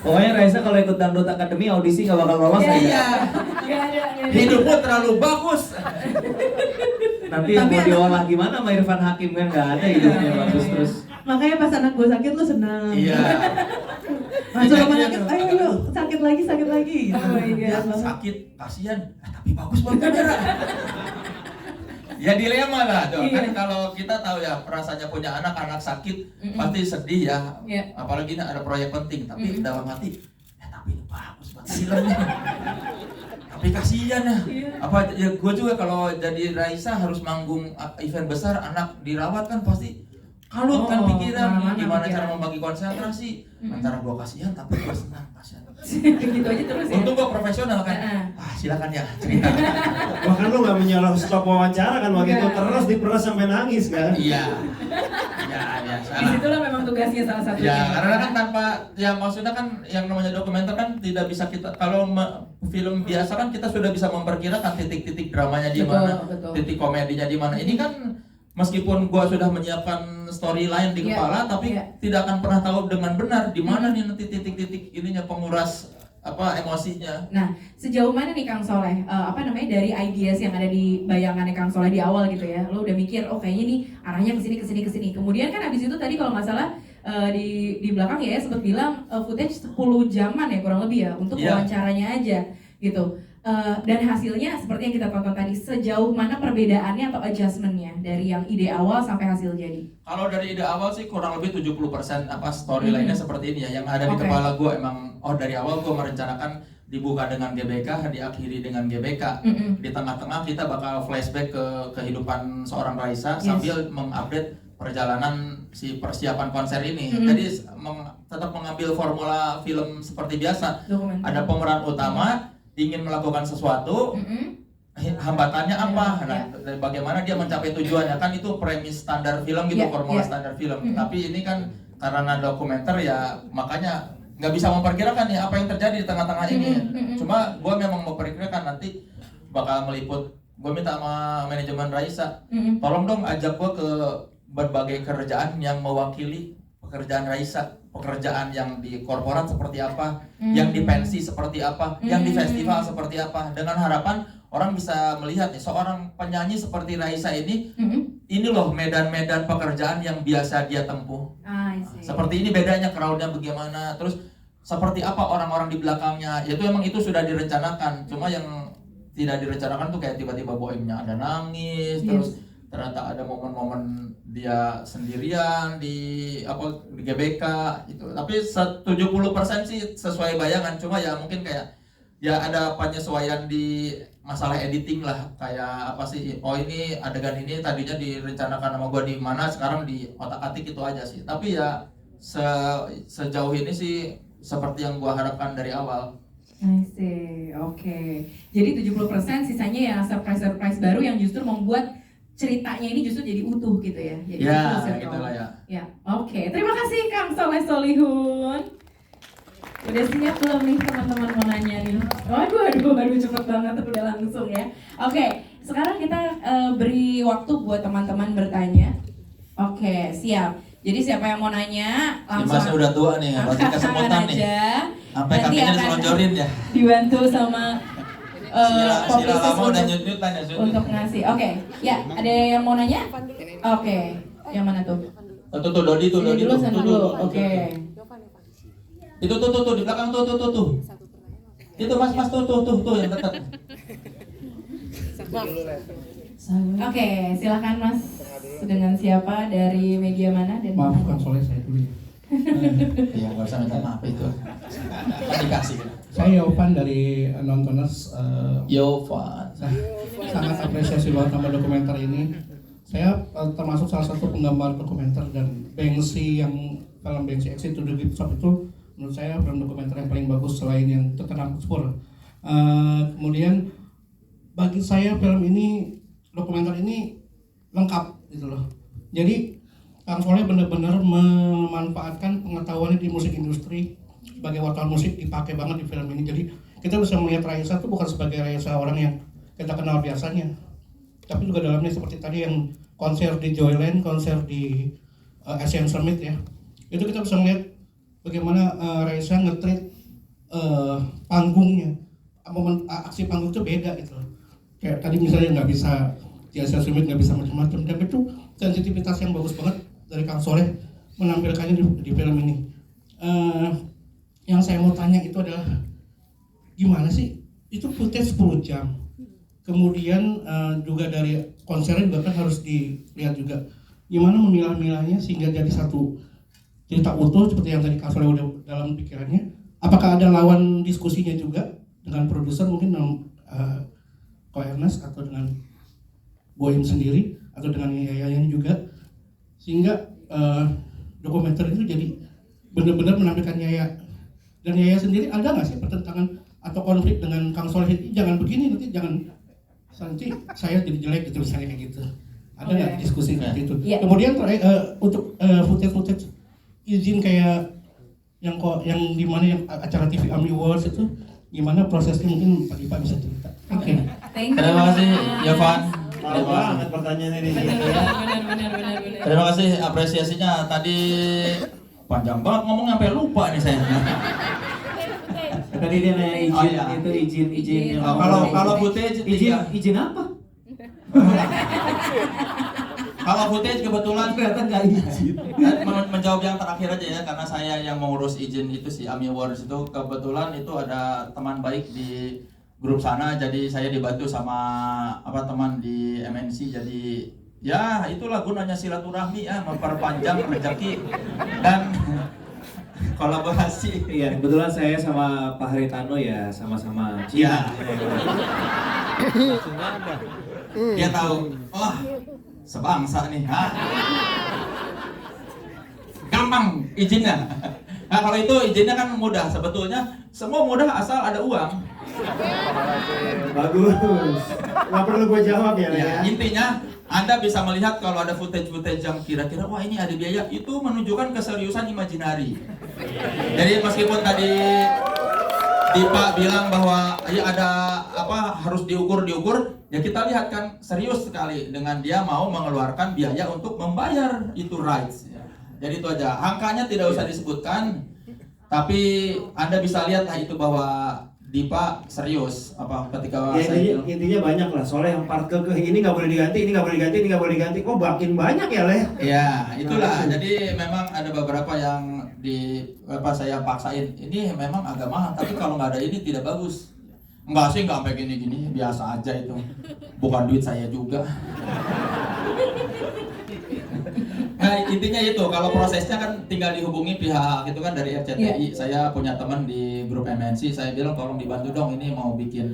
Pokoknya Raisa kalau ikut Dangdut Academy audisi gak bakal lolos ya.
Iya. Hidupmu terlalu bagus.
Nanti yang mau diolah gimana sama Irfan Hakim kan gak ada hidupnya bagus terus.
Makanya pas anak gue sakit lu senang.
Iya.
Masuk rumah sakit, ayo sakit lagi gitu.
Oh my God.
Sakit, kasihan, tapi bagus banget kamera. Ya dilema lah dong. Kan kalau kita tahu ya rasanya punya anak sakit pasti sedih ya. Apalagi ini ada proyek penting, tapi dalam hati tapi ini bagus banget filmnya. Tapi kasihan ya. Apa ya gue juga kalau jadi Raisa harus manggung event besar, anak dirawat kan pasti kalut kan pikiran, gimana cara membagi konsentrasi antara gue kasihan tapi gue senang kasihan.
Gitu aja terus ya.
Untung gue profesional kan. Silakan ya cerita.
Bahkan lu nggak menyuruh stop wawancara kan waktu itu, terus diperas sampai nangis kan?
Iya. Ya, salah.
Disitulah memang tugasnya salah satunya.
Ya, karena kan tanpa, ya maksudnya kan yang namanya dokumenter kan tidak bisa kita, kalau film biasa kan kita sudah bisa memperkirakan titik-titik dramanya di mana, titik komedinya di mana. Ini kan meskipun gua sudah menyiapkan storyline di kepala, tapi tidak akan pernah tahu dengan benar di mana nih nanti titik-titik ininya penguras emosinya.
Nah, sejauh mana nih Kang Soleh, dari ideas yang ada di bayangannya Kang Soleh di awal gitu ya, lo udah mikir, oh kayaknya nih arahnya kesini. Kemudian kan abis itu tadi kalau nggak salah di belakang ya sempat bilang footage 10 jaman ya kurang lebih ya untuk wawancaranya aja gitu. Dan hasilnya seperti yang kita tonton tadi, sejauh mana perbedaannya atau adjustmentnya dari yang ide awal sampai hasil jadi?
Kalau dari ide awal sih kurang lebih 70% storyline-nya seperti ini ya. Yang ada di kepala gue emang, dari awal gue merencanakan dibuka dengan GBK, diakhiri dengan GBK. Di tengah-tengah kita bakal flashback ke kehidupan seorang Raisa sambil mengupdate perjalanan si persiapan konser ini. Jadi tetap mengambil formula film seperti biasa. Ada pemeran utama ingin melakukan sesuatu, hambatannya apa, bagaimana dia mencapai tujuannya, kan itu premis standar film gitu, formula standar film. Tapi ini kan karena dokumenter ya, makanya nggak bisa memperkirakan ya apa yang terjadi di tengah-tengah ini. Cuma gue memang memperkirakan nanti bakal meliput. Gue minta sama manajemen Raisa, tolong dong ajak gue ke berbagai kerjaan yang mewakili pekerjaan Raisa, pekerjaan yang di korporat seperti apa, yang di pensi seperti apa, yang di festival seperti apa, dengan harapan orang bisa melihat nih seorang penyanyi seperti Raisa ini loh medan-medan pekerjaan yang biasa dia tempuh. Seperti ini bedanya, crowd-nya bagaimana, terus seperti apa orang-orang di belakangnya. Itu emang itu sudah direncanakan, cuma yang tidak direncanakan tuh kayak tiba-tiba bohemnya ada nangis, terus ternyata ada momen-momen dia sendirian di GBK itu. Tapi 70% sih sesuai bayangan, cuma ya mungkin kayak ya ada penyesuaian di masalah editing lah, kayak apa sih, oh ini adegan ini tadinya direncanakan sama gua di mana, sekarang di otak-atik itu aja sih. Tapi ya sejauh ini sih seperti yang gua harapkan dari awal.
I see, oke. Jadi 70% sisanya ya surprise baru yang justru membuat ceritanya ini justru jadi utuh gitu ya. Jadi
gitu lah ya.
Ya, oke. Terima kasih Kang Soleh Solihun. Udah siap belum nih teman-teman mau nanya nih? Waduh, cepet banget udah langsung ya. Oke, sekarang kita beri waktu buat teman-teman bertanya. Oke, siap. Jadi siapa yang mau nanya langsung.
Masnya udah tua nih, pasti kesemutan nih. Sampai kakinya diselonjorin ya.
Dibantu sama
Sila lama udah nyut-nyut tanya
untuk ngasih. Oke, ya ada yang mau nanya? Oke, yang mana tuh?
Tuh Dodi tuh.
Oke.
Itu tuh di belakang tuh. Itu mas tuh yang dekat.
Oke, silakan Mas. Dengan siapa, dari media mana? Dan
maaf Kang Soleh, saya dulu.
Iya, nggak usah minta maaf itu. Dikasih.
Saya Yovan dari Nontoners.
Yovan.
Sangat apresiasi banget sama dokumenter ini. Saya termasuk salah satu penggambar dokumenter, dan Banksy yang film Banksy Exit to the Gift Shop itu menurut saya film dokumenter yang paling bagus selain yang Terkenal Spur. Kemudian bagi saya film ini, dokumenter ini lengkap gitu loh. Jadi Kang Soleh benar-benar memanfaatkan pengetahuannya di musik industri. Sebagai wartawan musik dipakai banget di film ini. Jadi kita bisa melihat Raisa itu bukan sebagai Raisa orang yang kita kenal biasanya, tapi juga dalamnya seperti tadi yang konser di Joyland, konser di Asian Summit ya. Itu kita bisa melihat bagaimana Raisa nge-treat panggungnya. Aksi panggung itu beda gitu loh. Kayak tadi misalnya nggak bisa di Asian Summit, nggak bisa macam-macam, dan itu sensitivitas yang bagus banget dari Kang Soleh menampilkannya di film ini. Yang saya mau tanya itu adalah gimana sih itu footage 10 jam, kemudian juga dari konsernya juga kan harus dilihat juga gimana memilah-milahnya sehingga jadi satu cerita utuh seperti yang tadi Kang Soleh udah dalam pikirannya, apakah ada lawan diskusinya juga dengan produser mungkin Ko Ernest atau dengan Boim sendiri atau dengan Yayanya juga, sehingga dokumenter itu jadi benar-benar menampilkan Yaya. Dan Yaya sendiri ada nggak sih pertentangan atau konflik dengan Kang Soleh? Jangan begini, nanti saya jadi jelek gitu misalnya kayak gitu. Ada nggak diskusi seperti itu?
Yeah.
Kemudian untuk footage izin kayak yang dimana yang acara TV AMI Awards itu gimana prosesnya, mungkin Pak Dipa bisa cerita. Oke.
Thank you.
Terima kasih Yovan.
Tahu banget pertanyaan ini.
Benar.
Terima kasih apresiasinya. Tadi panjang banget ngomong sampai lupa nih saya.
Tadi dia nanya izin,
Oh, iya.
itu izin yang
Kalau footage
izin apa?
Kalau footage kebetulan
Kelihatan nggak izin.
menjawab yang terakhir aja ya, karena saya yang mengurus izin itu si AMI Awards itu, kebetulan itu ada teman baik di grup sana, jadi saya dibantu sama teman di MNC, jadi ya itulah gunanya silaturahmi ya, memperpanjang rezeki dan kolaborasi.
Iya, kebetulan saya sama Pak Haritano ya sama-sama
Iya.
Cina.
Dia tahu, sebangsa nih, gampang izinnya. Nah kalau itu izinnya kan mudah, sebetulnya semua mudah asal ada uang.
Bagus. Nggak perlu gue jawab ya,
Ya,
ya.
intinya Anda bisa melihat kalau ada footage-footage yang kira-kira wah ini ada biaya, itu menunjukkan keseriusan Imaginary. Jadi meskipun tadi Dipa bilang bahwa ya ada harus diukur, ya kita lihat kan serius sekali dengan dia mau mengeluarkan biaya untuk membayar itu rights. Jadi itu aja, angkanya tidak usah disebutkan, tapi Anda bisa lihat lah itu bahwa Dipa serius ketika
Ya, intinya banyak lah, soalnya yang part ini nggak boleh diganti, ini nggak boleh diganti, ini nggak boleh diganti, kok makin banyak ya Leh?
Ya itulah, jadi memang ada beberapa yang saya paksain, ini memang agak mahal, tapi kalau nggak ada ini tidak bagus. Enggak sih, nggak sampai gini-gini, biasa aja itu, bukan duit saya juga. Nah intinya itu, kalau prosesnya kan tinggal dihubungi pihak itu kan dari RCTI. Saya punya teman di grup MNC, saya bilang tolong dibantu dong, ini mau bikin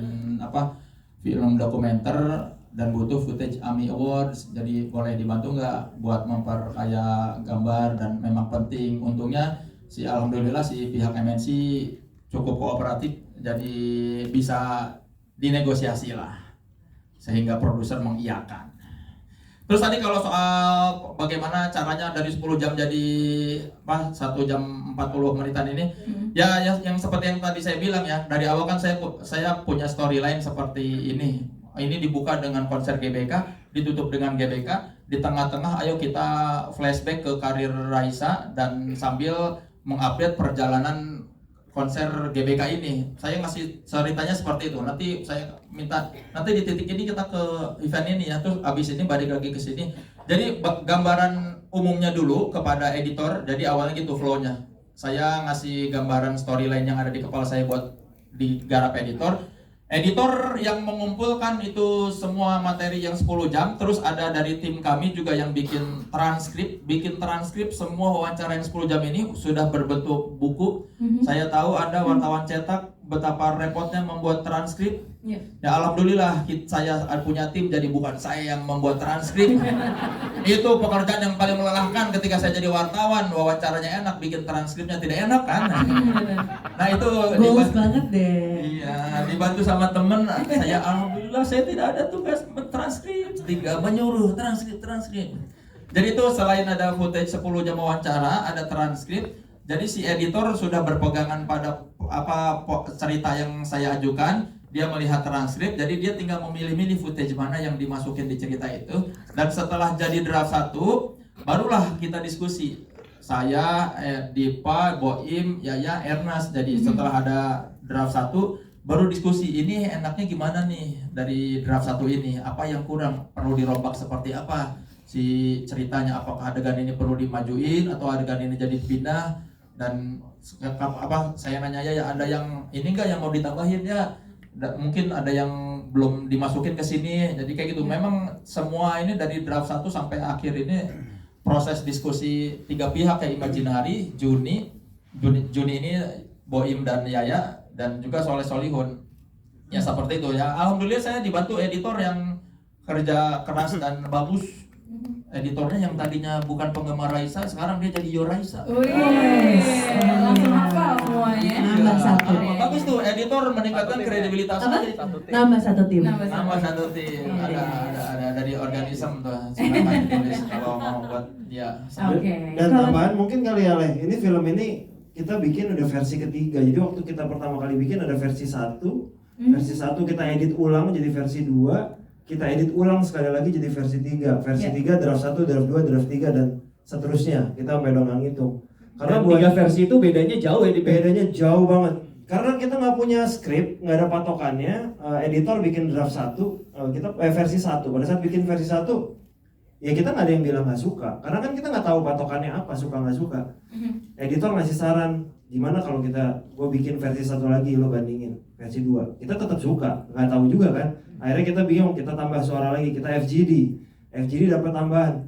film dokumenter dan butuh footage AMI Awards, jadi boleh dibantu nggak buat memperkaya gambar, dan memang penting. Untungnya alhamdulillah si pihak MNC cukup kooperatif, jadi bisa dinegosiasi lah sehingga produser mengiyakan. Terus tadi kalau soal bagaimana caranya dari 10 jam jadi 1 jam 40 menitan ini, ya yang seperti yang tadi saya bilang ya, dari awal kan saya punya storyline seperti ini. Ini dibuka dengan konser GBK, ditutup dengan GBK, di tengah-tengah ayo kita flashback ke karir Raisa dan sambil mengupdate perjalanan konser GBK ini. Saya ngasih ceritanya seperti itu. Nanti saya minta di titik ini kita ke event ini ya, terus abis ini balik lagi ke sini. Jadi gambaran umumnya dulu kepada editor. Jadi awalnya gitu flow-nya. Saya ngasih gambaran storyline yang ada di kepala saya buat digarap editor. Editor yang mengumpulkan itu semua materi yang 10 jam, terus ada dari tim kami juga yang bikin transkrip semua wawancara yang 10 jam ini sudah berbentuk buku. Saya tahu ada wartawan cetak betapa repotnya membuat transkrip. Ya alhamdulillah saya punya tim, jadi bukan saya yang membuat transkrip. Itu pekerjaan yang paling melelahkan ketika saya jadi wartawan, wawancaranya enak, bikin transkripnya tidak enak kan. Nah itu
goals banget deh.
Iya, dibantu sama temen. Saya alhamdulillah saya tidak ada tugas transkrip, tidak menyuruh transkrip. Jadi itu selain ada footage 10 jam wawancara, ada transkrip. Jadi si editor sudah berpegangan pada cerita yang saya ajukan. Dia melihat transkrip, jadi dia tinggal memilih-milih footage mana yang dimasukin di cerita itu. Dan setelah jadi draft 1, barulah kita diskusi. Saya, Dipa, Boim, Yaya, Ernest. Jadi setelah ada draft 1, baru diskusi, ini enaknya gimana nih dari draft 1 ini, apa yang kurang, perlu dirombak seperti apa si ceritanya, apakah adegan ini perlu dimajuin atau adegan ini jadi pindah. Dan saya nanya ya ada yang ini enggak yang mau ditambahin ya, mungkin ada yang belum dimasukin ke sini. Jadi kayak gitu. Memang semua ini dari draft 1 sampai akhir ini proses diskusi 3 pihak kayak Imaginary, Juni ini Boim dan Yaya dan juga Soleh Solihun. Ya seperti itu ya. Alhamdulillah saya dibantu editor yang kerja keras dan bagus. Editornya yang tadinya bukan penggemar Raisa, sekarang dia jadi Yo Raisa.
Wih, langsung hafal semuanya.
Nambah satu.
Bagus tuh, editor meningkatkan kredibilitas.
Apa? Nambah satu tim.
Nama satu tim, ada dari organisme tuh, silakan ditulis kalau mau buat dia.
Oke.
Dan tambahan mungkin kali ya Leh, ini film ini kita bikin udah versi ketiga. Jadi waktu kita pertama kali bikin ada versi 1, versi 1 kita edit ulang jadi versi 2, kita edit ulang sekali lagi jadi versi 3. Versi 3 draft 1, draft 2, draft 3 dan seterusnya. Kita sampai dong ngitung. Karena buat
3 versi itu bedanya jauh ya
bedanya jauh banget. Karena kita nggak punya skrip, nggak ada patokannya. Editor bikin draft 1, kita versi 1. Pada saat bikin versi 1, ya kita nggak ada yang bilang nggak suka. Karena kan kita nggak tahu patokannya apa, suka nggak suka. Editor ngasih saran, gimana kalau gue bikin versi 1 lagi, lo bandingin versi 2. Kita tetap suka, nggak tahu juga kan. Akhirnya kita bingung, kita tambah suara lagi, kita FGD dapat tambahan.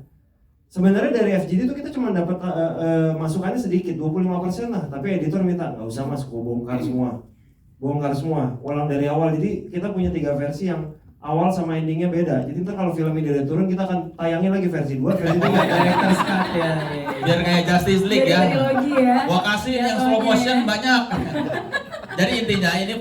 Sebenarnya dari FGD itu kita cuma dapat masukannya sedikit, 25% lah. Tapi editor minta, nggak usah mas, gue bongkar semua, ulang dari awal. Jadi kita punya 3 versi yang awal sama endingnya beda. Jadi ntar kalau film ini udah turun, kita akan tayangin lagi versi 2, versi 3.
Director's cut ya.
Biar kayak Justice League ya.
Trilogi ya.
Gua kasih yang slow motion banyak. Jadi intinya ini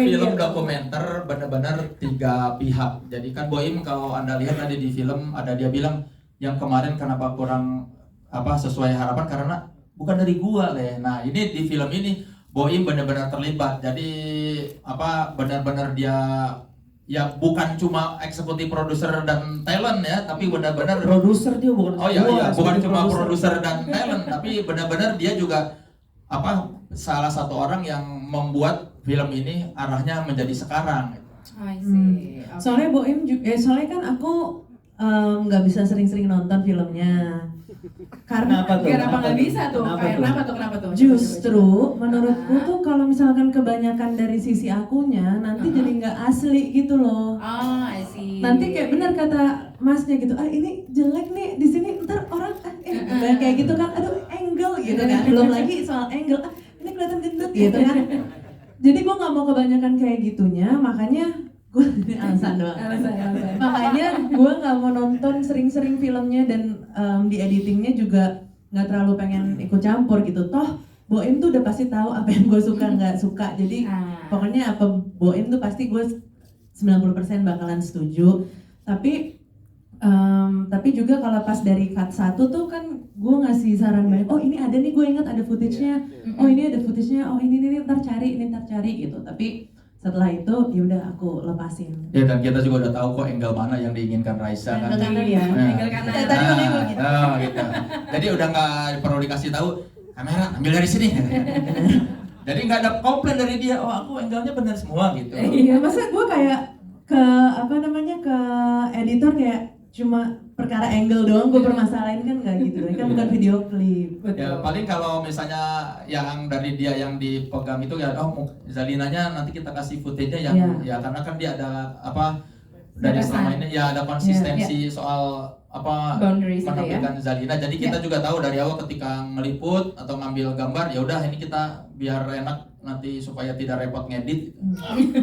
film dokumenter benar-benar 3 pihak. Jadi kan Boim kalau Anda lihat tadi di film ada dia bilang yang kemarin kenapa kurang sesuai harapan karena bukan dari gua deh. Nah, ini di film ini Boim benar-benar terlibat. Jadi benar-benar dia ya bukan cuma eksekutif produser dan talent ya, tapi benar-benar
Produser dia bukan.
bukan cuma produser dan talent, tapi benar-benar dia juga salah satu orang yang membuat film ini arahnya menjadi sekarang.
I see. Okay.
Soalnya Boim juga, soalnya kan aku nggak bisa sering-sering nonton filmnya. Karena
Kenapa nggak bisa tuh? Kenapa tuh?
Justru menurutku tuh kalau misalkan kebanyakan dari sisi akunya nanti jadi nggak asli gitu loh.
I see.
Nanti kayak benar kata masnya gitu, ini jelek nih di sini, ntar orang kayak gitu kan, aduh angle gitu kan, belum lagi soal angle, ini kelihatan gendut gitu kan. Jadi gue nggak mau kebanyakan kayak gitunya, makanya gue alasan doang. Makanya gue nggak mau nonton sering-sering filmnya dan di editingnya juga nggak terlalu pengen ikut campur gitu. Toh Boim tuh udah pasti tahu apa yang gue suka nggak suka. Jadi pokoknya apa Boim tuh pasti gue 90% bakalan setuju. Tapi juga kalau pas dari cut 1 tuh kan gue ngasih saran banyak. Oh ini ada nih, gue ingat ada footage-nya. Oh ini ada footage-nya. Oh ini ntar cari gitu. Tapi setelah itu ya udah aku lepasin.
Ya dan kita juga udah tahu kok angle mana yang diinginkan Raisa kan.
Angle kanan.
Gitu. Jadi udah nggak perlu dikasih tahu kamera ambil dari sini. Jadi nggak ada komplain dari dia. Oh aku angle-nya benar semua gitu.
Iya, masa gue kayak ke editor kayak cuma perkara angle doang gue permasalahin, kan nggak gitu, kan bukan video klip.
Ya paling kalau misalnya yang dari dia yang dipegang itu ya Zalinanya nanti kita kasih footage-nya yang ya karena kan dia ada dari selama ini ya ada konsistensi soal menampilkan Zalina. Jadi kita juga tahu dari awal ketika ngeliput atau ngambil gambar ya udah ini kita biar enak nanti supaya tidak repot ngedit.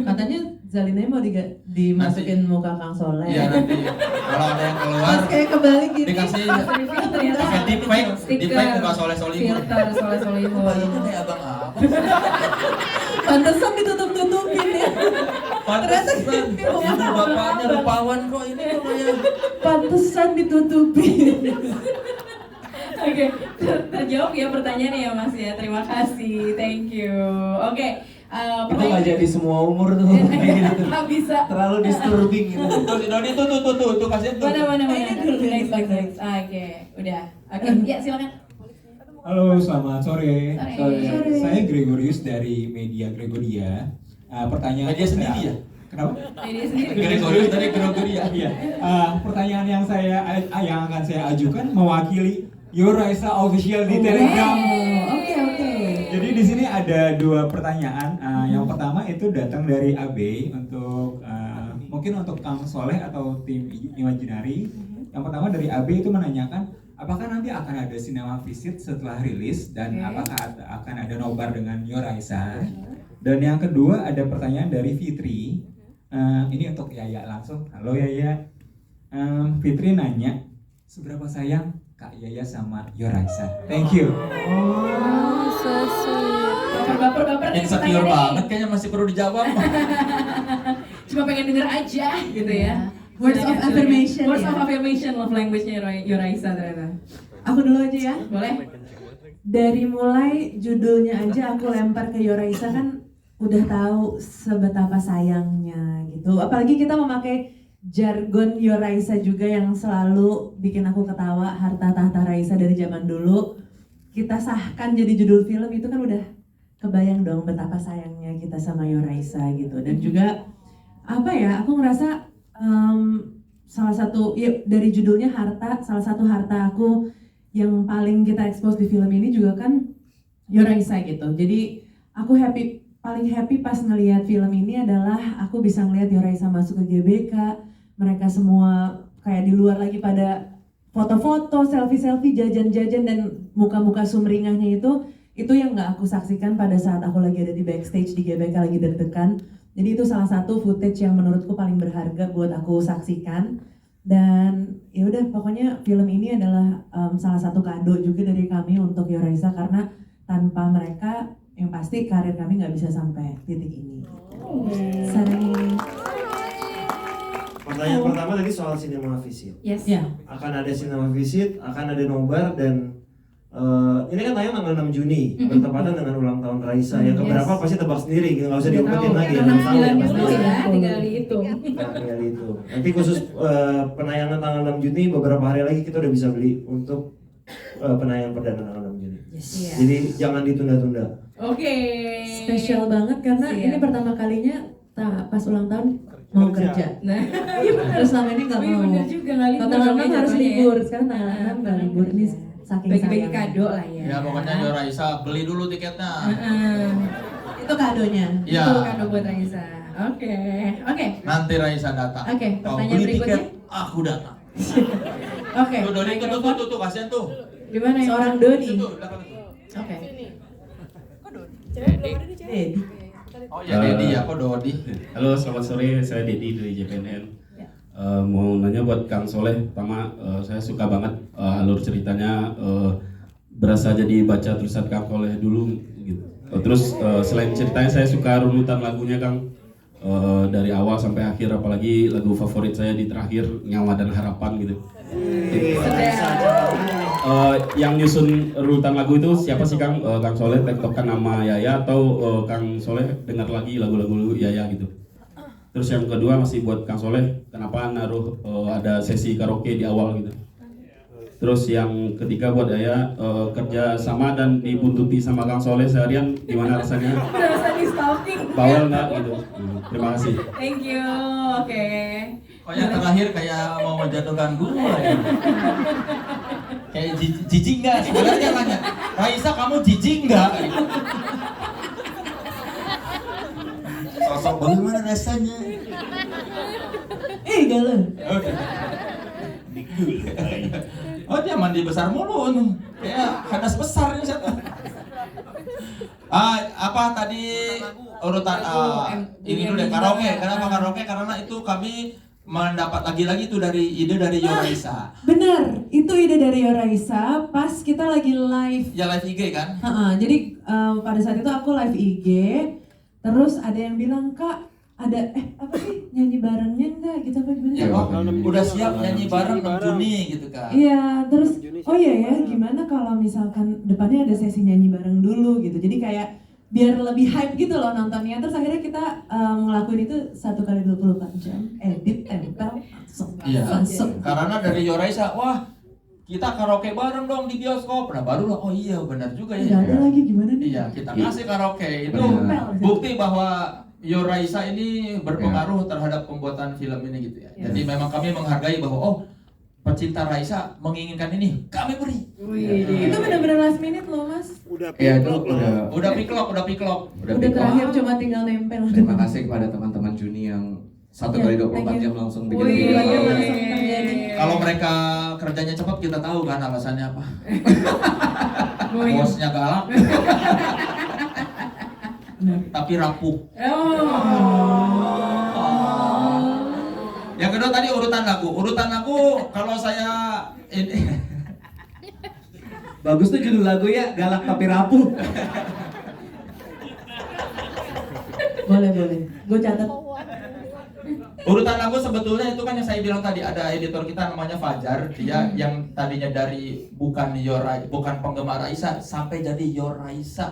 Katanya Zalinanya mau dimasukin muka Kang Soleh.
Iya nanti kalau ada yang keluar
pas kayak kebalik gini
dikasih pakai deepfake muka Soleh-Solihun.
Filter Soleh-Solihun.
Bayangin kayak abang apa?
pantesan ditutup-tutupin ya.
Pantesan ibu bapaknya rupawan kok ini kok ya.
Pantesan ditutupin.
Oke, terjawab ya pertanyaannya ya Mas ya. Terima kasih, thank you. Oke,
Itu nggak jadi semua umur tuh.
nggak bisa.
Terlalu disturbing gitu.
Tuh si Doni tuh kasih tuh.
Mana. Next. Oke, udah. Oke, ya silakan.
Halo, selamat sore.
Sore.
Saya Gregorius dari Media Gregoria. Pertanyaan
Media sendiri ya?
Kenapa?
Media sendiri.
Gregorius dari Gregoria.
Iya. Pertanyaan yang akan saya ajukan mewakili Yo Raisa Official di Telegram.
Oke.
Jadi di sini ada 2 pertanyaan. Yang pertama itu datang dari AB untuk mungkin untuk Kang Soleh atau tim Imaginary. Yang pertama dari AB itu menanyakan apakah nanti akan ada cinema visit setelah rilis dan apakah akan ada nobar dengan Yoraisa? Dan yang kedua ada pertanyaan dari Fitri. Ini untuk Yaya langsung. Halo Yaya. Fitri nanya, seberapa sayang Kak Yaya sama Yoraisa? Thank you.
Baper nih
Insecure
pertanyaannya.
banget kayaknya masih perlu dijawab.
Cuma pengen denger aja gitu ya.
Words of affirmation,
Words
ya.
of affirmation love language-nya Yoraisa ternyata.
Aku dulu aja ya.
Boleh?
Dari mulai judulnya aja aku lempar ke Yoraisa kan udah tahu sebetapa sayangnya gitu. Apalagi kita memakai jargon Yoraisa juga yang selalu bikin aku ketawa, harta tahta Raisa dari zaman dulu. Kita sahkan jadi judul film itu kan udah kebayang dong betapa sayangnya kita sama Yoraisa gitu. Dan juga apa ya, aku ngerasa salah satu ya, dari judulnya harta, salah satu harta aku yang paling kita expose di film ini juga kan Yoraisa gitu. Jadi aku paling happy pas ngelihat film ini adalah aku bisa ngelihat Yoraisa masuk ke GBK. Mereka semua kayak di luar lagi pada foto-foto, selfie-selfie, jajan-jajan dan muka-muka sumringahnya itu yang nggak aku saksikan pada saat aku lagi ada di backstage di GBK lagi deg-degan. Jadi itu salah satu footage yang menurutku paling berharga buat aku saksikan. Dan ya udah pokoknya film ini adalah salah satu kado juga dari kami untuk Yoraisa karena tanpa mereka yang pasti karir kami nggak bisa sampai titik ini. Sarangi.
Pertanyaan pertama tadi soal cinema visit.
Yes.
Ya.
Akan ada cinema visit, akan ada nobar dan ini kan tayang tanggal 6 Juni bertepatan dengan ulang tahun Raisa. Yang keberapa pasti tebak sendiri, nggak usah diumpetin lagi.
Karena
6 tahun
9
pasti.
dulu ya, tinggal dihitung.
Nah, tinggal itu. Nanti khusus penayangan tanggal 6 Juni beberapa hari lagi kita udah bisa beli untuk penayangan perdana tanggal 6 Juni.
Iya.
Jadi jangan ditunda-tunda.
Oke.
Spesial banget karena
Siap.
ini pertama kalinya pas ulang tahun mau kerja.
Nah,
Terus selama ini nggak
iya
mau.
bener juga nggak libur.
Tanggal
dong
6
ya
harus
jatuhnya ya.
libur, sekarang tanggal 6 nggak libur. Ini saking
Bagi-bagi
sayang.
kado lah ya.
Ya pokoknya Yoraisa beli dulu tiketnya.
Itu kadonya.
Iya.
Itu kado buat Raisa. Oke.
Nanti Raisa datang.
Oke,
Kau
pertanyaan
beli
berikutnya.
tiket, aku datang.
Oke.
Tuh Dodi tuh kasihan tuh.
Gimana seorang Dodi?
Tuh, belakang tuh.
Oke. Dedi.
Oh ya Dedi ya, kok Dodi.
Halo, selamat sore. Saya Dedi dari JPNN. Mau nanya buat Kang Soleh. Pertama, saya suka banget alur ceritanya. Berasa jadi baca tulisan Kang Soleh dulu. Gitu. Terus selain ceritanya, saya suka runutan lagunya Kang. Dari awal sampai akhir. Apalagi lagu favorit saya di terakhir, Nyawa dan Harapan gitu. Yang nyusun runutan lagu itu siapa sih Kang? Kang Soleh tektokan nama Yaya atau Kang Soleh dengar lagi lagu-lagu Yaya gitu? Terus yang kedua masih buat Kang Soleh, kenapa naruh ada sesi karaoke di awal gitu? Terus yang ketiga buat Yaya, kerja sama dan dibuntuti sama Kang Soleh seharian gimana rasanya?
Berasa di stalking.
Bawel nggak gitu? Terima kasih.
Thank you. Oke.
Oh yang terakhir kayak mau menjatuhkan gua ya. Kayak jijik nggak? Sebenarnya nanya, Raisa kamu jijik nggak? Sosok bagaimana rasanya?
Galau.
Oh dia mandi besar mulu nih. Kayak hadas besar nih satu. Apa tadi urutan ini dulu deh karaoke. Kenapa karaoke? Karena itu kami mendapat lagi-lagi itu dari ide dari Yoraisa.
Benar, itu ide dari Yoraisa pas kita lagi live.
Ya live IG kan?
Jadi pada saat itu aku live IG, terus ada yang bilang, Kak, ada apa sih nyanyi barengnya enggak gitu apa gimana?
Ya, udah siap nyanyi bareng 6 Juni gitu kan.
Iya, terus oh iya ya, gimana kalau misalkan depannya ada sesi nyanyi bareng dulu gitu. Jadi kayak biar lebih hype gitu loh nontonnya. Terus akhirnya kita ngelakuin itu 1 kali 24 jam, edit, tempel, langsung.
Karena dari Yoraisa, wah kita karaoke bareng dong di bioskop. Nah baru lah, oh iya benar juga ya.
Nggak ada lagi gimana nih?
Iya, kita kasih karaoke. Itu
Tempel.
bukti bahwa Yoraisa ini berpengaruh terhadap pembuatan film ini gitu ya. Jadi memang kami menghargai bahwa oh pecinta Raisa menginginkan ini, kami beri.
Itu benar-benar last minute loh, Mas.
Udah
Ya itu
piklok lah.
Udah piklok.
Udah terakhir cuma tinggal nempel.
Terima kasih kepada teman-teman Juni yang 1 kali 24 jam langsung bikin
Wih,
video.
langsung terjadi.
Kalau mereka kerjanya cepat kita tahu kan alasannya apa.
Wih.
Bosnya galak. Tapi rapuh. Yang kedua tadi urutan lagu. Urutan lagu kalau saya ini
Bagus tuh judul lagu ya, galak tapi rapuh.
Boleh. Gue catat.
urutan lagu sebetulnya itu kan yang saya bilang tadi, ada editor kita namanya Fajar, dia yang tadinya dari bukan penggemar Raisa sampai jadi Yor Raisa.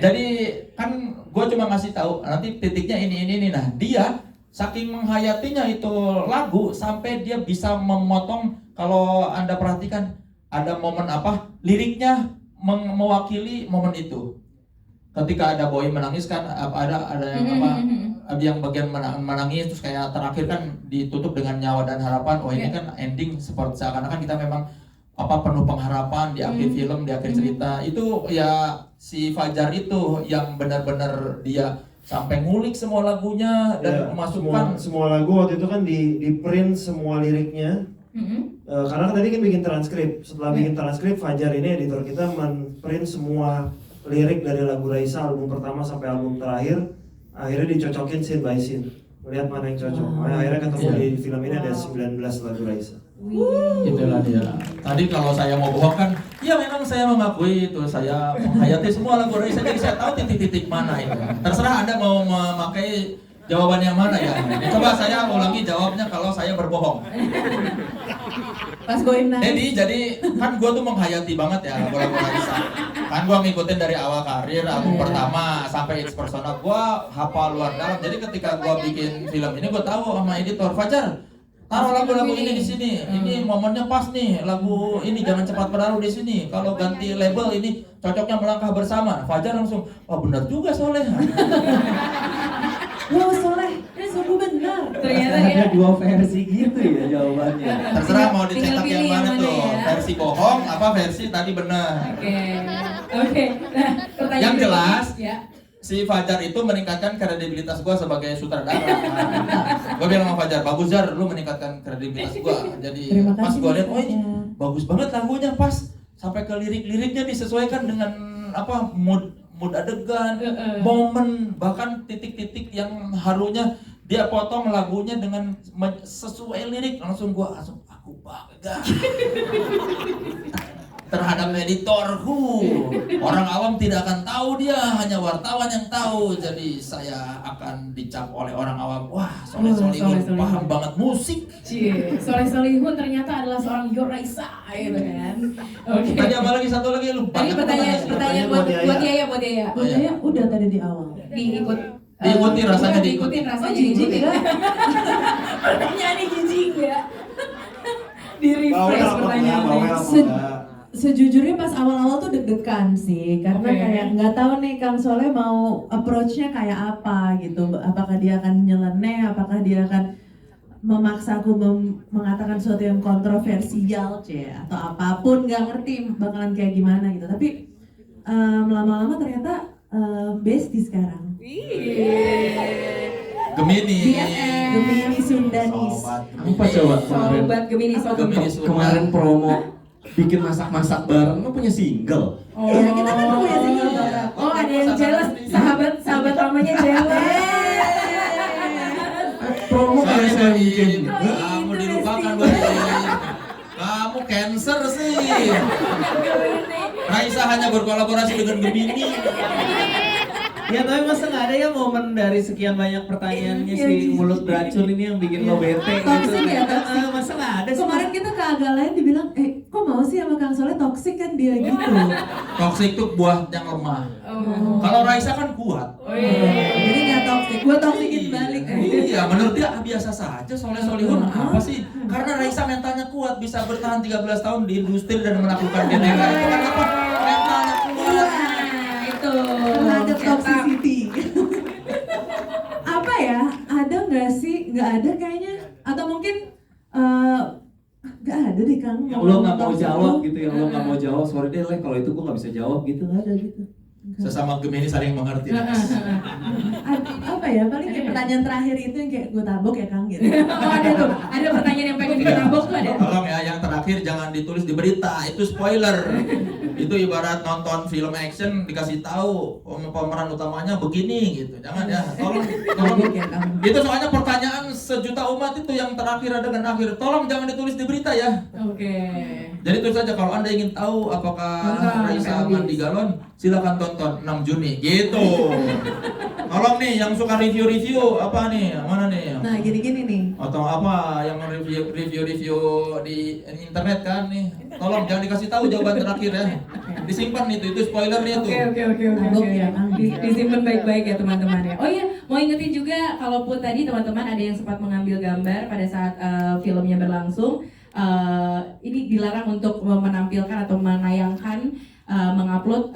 Jadi kan gue cuma ngasih tahu nanti titiknya ini. Nah dia saking menghayatinya itu lagu sampai dia bisa memotong, kalau Anda perhatikan ada momen apa liriknya mewakili momen itu. Ketika ada Boy menangis kan ada yang bagian menangis, terus kayak terakhir kan ditutup dengan nyawa dan harapan. Oh ini kan ending seperti seakan-akan kita memang penuh pengharapan di akhir film, di akhir cerita. Itu ya si Fajar itu yang benar-benar dia sampai ngulik semua lagunya dan memasukkan
semua lagu waktu itu kan di print semua liriknya. Karena tadi kan bikin transkrip. Setelah bikin transkrip, Fajar ini editor kita men-print semua lirik dari lagu Raisa album pertama sampai album terakhir. Akhirnya dicocokin scene by scene, melihat mana yang cocok. Akhirnya ketemu di film ini ada 19 lagu Raisa.
Itulah dia. Tadi kalau saya mau bohong kan, ya memang saya mengakui itu, saya menghayati semua lagu Raisa, jadi saya tahu titik-titik mana itu. Terserah Anda mau memakai jawaban yang mana ya. Coba saya ulangi jawabnya kalau saya berbohong.
Pas gue
Jadi kan gue tuh menghayati banget ya lagu-lagu Raisa. Kan gue ngikutin dari awal karir, album pertama sampai It's Personal, gue hafal luar dalam. Jadi ketika gue bikin film ini, gue tahu sama editor, Fajar, taruh lagu-lagu ini di sini. Ini momennya pas nih, lagu ini jangan cepat berlalu di sini. Kalau ganti label ini cocoknya melangkah bersama. Fajar langsung, oh benar juga Soleh.
Wah Soleh, ini sungguh benar.
Ternyata
Ada dua versi gitu ya jawabannya.
Terserah mau dicetak
Tinggal
yang
pilih
mana
yang
tuh,
mana ya.
versi bohong apa versi tadi benar.
Oke. Nah, pertanyaan
Yang jelas,
ya.
si Fajar itu meningkatkan kredibilitas gue sebagai sutradara. Gue bilang sama Fajar, bagus Jar, lu meningkatkan kredibilitas gue. Jadi
Terima
pas
kasih,
gue lihat,
Mas
oh ini
Fajar.
bagus banget lagunya, pas sampai ke lirik-liriknya disesuaikan dengan mood adegan, momen, bahkan titik-titik yang harunya dia potong lagunya dengan sesuai lirik. Langsung aku bangga terhadap editorku. Orang awam tidak akan tahu, dia hanya wartawan yang tahu. Jadi saya akan dicap oleh orang awam, wah Soleh Solihun paham banget musik.
Soleh Solihun ternyata adalah seorang Yor Raisa gitu kan. Oke.
Tadi apa lagi, satu lagi lu?
Tadi pertanyaan buat Yaya.
Buat Yaya udah tadi di awal.
Diikuti rasanya,
diikutin rasanya.
Jijik enggak?
Pertanyaannya jijik enggak? Di refresh pertanyaannya.
Sejujurnya pas awal-awal tuh deg-degan sih, karena kayak nggak tahu nih Kang Soleh mau approach-nya kayak apa gitu. Apakah dia akan nyeleneh, apakah dia akan memaksa aku mengatakan sesuatu yang kontroversial atau apapun, nggak ngerti bakalan kayak gimana gitu. Tapi lama-lama ternyata bestie sekarang.
Gemini
Sundanis.
Apa coba kemarin?
Sobat Gemini,
Kemarin promo bikin masak-masak bareng, lo punya single.
Iya, kita kan punya single bareng.
Oh, ada yang jealous, sahabat namanya jealous.
Promo kayak saya bikin.
Kamu dilupakan kamu cancer sih. Raisa hanya berkolaborasi dengan Gemini.
Ya tapi masa nggak ada ya momen dari sekian banyak pertanyaannya si mulut beracun ini yang bikin lo bete gitu.
Toxic ya, toxic.
Masa nggak ada sih?
Kemarin kita ke agak lain dibilang, kok mau sih sama Kang Soleh toxic kan dia gitu.
Toxic tuh buah yang lemah. Kalau Raisa kan kuat.
Jadi nggak toxic, gue toxicin balik.
Iya, menurut dia biasa saja. Soleh Solihun apa sih? Karena Raisa mentalnya kuat, bisa bertahan 13 tahun di industri dan menaklukkan GBK. Itu kan apa? Mentalnya kuat.
Itu.
Terhadap toxicity. Apa ya? Ada nggak sih? Nggak ada kayaknya. Atau mungkin nggak ada deh Kang.
Yang lo nggak mau jawab gitu, yang lo nggak mau jawab. Sorry deh, kalau itu gue nggak bisa jawab gitu, nggak ada gitu.
Sesama Gemini saling mengerti.
Apa ya, paling kayak pertanyaan terakhir itu yang kayak gue tabok ya Kang gitu.
Oh ada tuh, ada pertanyaan yang pengen ditabok tuh ada.
Tolong ya, yang terakhir jangan ditulis di berita, itu spoiler. Itu ibarat nonton film action dikasih tahu pemeran utamanya begini gitu. Jangan ya, tolong. Itu soalnya pertanyaan sejuta umat itu yang terakhir ada dan akhir. Tolong jangan ditulis di berita ya.
Oke.
Jadi tulis saja kalau Anda ingin tahu apakah Raisa mandi galon, silakan tonton 6 Juni gitu. Tolong nih yang suka review-review apa nih? Mana nih?
Nah, gini-gini nih.
Atau apa yang review di internet kan nih. Tolong jangan dikasih tahu jawaban terakhir ya. Disimpan itu spoilernya tuh.
Oke. Disimpan baik-baik ya teman-teman ya. Oh iya, mau ingetin juga kalaupun tadi teman-teman ada yang sempat mengambil gambar pada saat filmnya berlangsung, ini dilarang untuk menampilkan atau menayangkan, mengupload